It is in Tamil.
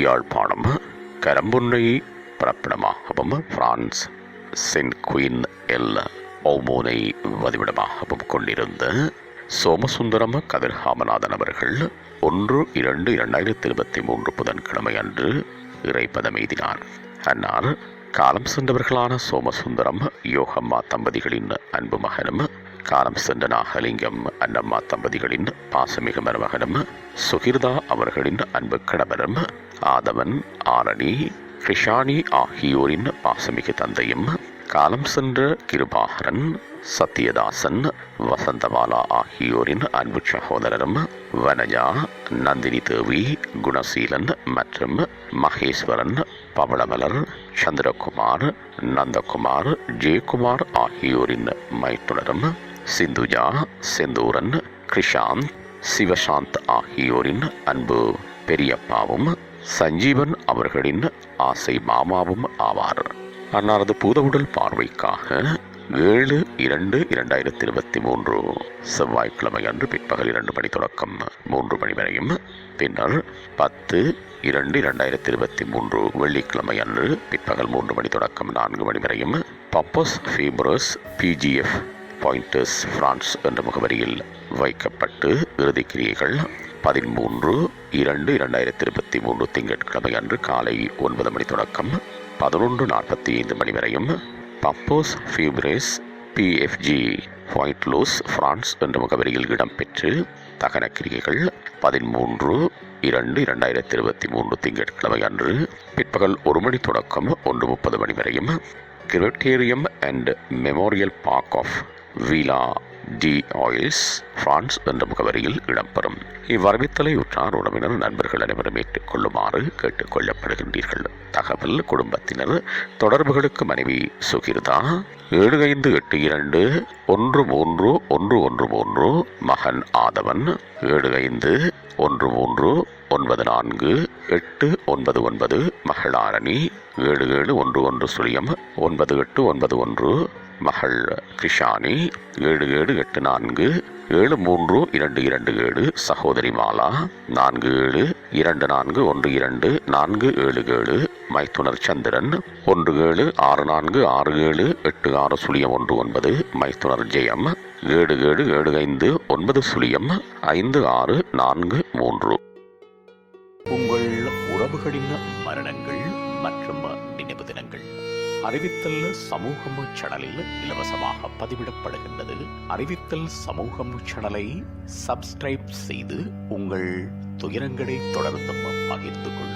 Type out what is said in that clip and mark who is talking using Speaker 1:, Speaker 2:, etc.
Speaker 1: யாழ்ப்பாணம் கரம்புன்னை பிறப்பிடமாகவும் பிரான்ஸ் சென்ட் குயின் எல் ஓமோனை வதிவிடமாகவும் கொண்டிருந்த சோமசுந்தரம் கதிர்காமநாதன் அவர்கள் 1/2/2023 புதன்கிழமை அன்று இறைப்பதம் எய்தினார். அன்னார் காலம் சென்றவர்களான சோமசுந்தரம் யோகம்மா தம்பதிகளின் அன்பு மகனும், காலம் சென்ற நாகலிங்கம் அன்னம்மா தம்பதிகளின் பாசமிகு மருமகனும், சுகிர்தா அவர்களின் அன்பு கணவரும், ஆதவன் ஆரணி கிருஷானி ஆகியோரின் பாசமிகு தந்தையும், காலம் சென்ற கிருபாகரன் சத்யதாசன் வசந்தமாலா ஆகியோரின் அன்பு சகோதரரும், வனஜா நந்தினி தேவி குணசீலன் மற்றும் மகேஸ்வரன் பவளமலர் சந்திரகுமார் நந்தகுமார் ஜெயக்குமார் ஆகியோரின் மைத்துனரும், சிந்துஜா செந்தூரன் கிருஷாந்த் சிவசாந்த் ஆகியோரின் அன்பு பெரியப்பாவும், சஞ்சீவன் அவர்களின் ஆசை மாமாவும் ஆவார். அன்னாரது பூதவுடல் பார்வைக்காக 7/2/2023 செவ்வாய்க்கிழமை அன்று பிற்பகல் 2 மணி தொடக்கம் 3 மணி வரையும், பின்னர் 10/2/2023 வெள்ளிக்கிழமை அன்று பிற்பகல் 3 மணி தொடக்கம் 4 மணி வரையும் பப்பஸ் ஃபீபரஸ் PGF பாயிண்டர்ஸ் பிரான்ஸ் என்ற முகவரியில் வைக்கப்பட்டு இறுதிக்கிரியைகள் 13/2/2023 திங்கட்கிழமை அன்று காலை 9 மணி தொடக்கம் 11:45 மணி வரையும் பப்போஸ் ஃபீபரேஸ் PFG பாயிண்ட்லோஸ் பிரான்ஸ் என்ற முகவரியில் இடம்பெற்று தகனக்கிரிகைகள் 13/2/2023 திங்கட்கிழமை அன்று பிற்பகல் 1 மணி தொடக்கம் 1:30 மணி வரையும் crematorium and memorial park of வீலா டி ஆயில்ஸ் பிரான்ஸ் என்ற முகவரியில் இடம்பெறும். இவ்வரவித்தலை உற்றார் உறவினர் நண்பர்கள் அனைவரும் ஏற்றுக்கொள்ளுமாறு கேட்டுக் கொள்ளப்படுகின்றீர்கள். தகவல் குடும்பத்தினர் தொடர்புகளுக்கு மனைவி சுகிர்தா 7582131113, மகன் ஆதவன் 7513948999, மகள் ஆரணி 7711098891, மகள் கிருஷானி 7784732227, சகோதரி மாலா 4724122477, மைத்துனர் சந்திரன் 1764678619, மைத்துனர் ஜெயம் 7775905643. உங்கள் உறவுகளின் மரணங்கள் மற்றும் நினைவு தினங்கள் அறிவித்தல் சமூகம் சேனலில் இலவசமாக பதிவிடப்படுகின்றது. அறிவித்தல் சமூகம் சேனலை சப்ஸ்கிரைப் செய்து உங்கள் துயரங்களை தொடர்ந்து பகிர்ந்து கொள்ளுங்கள்.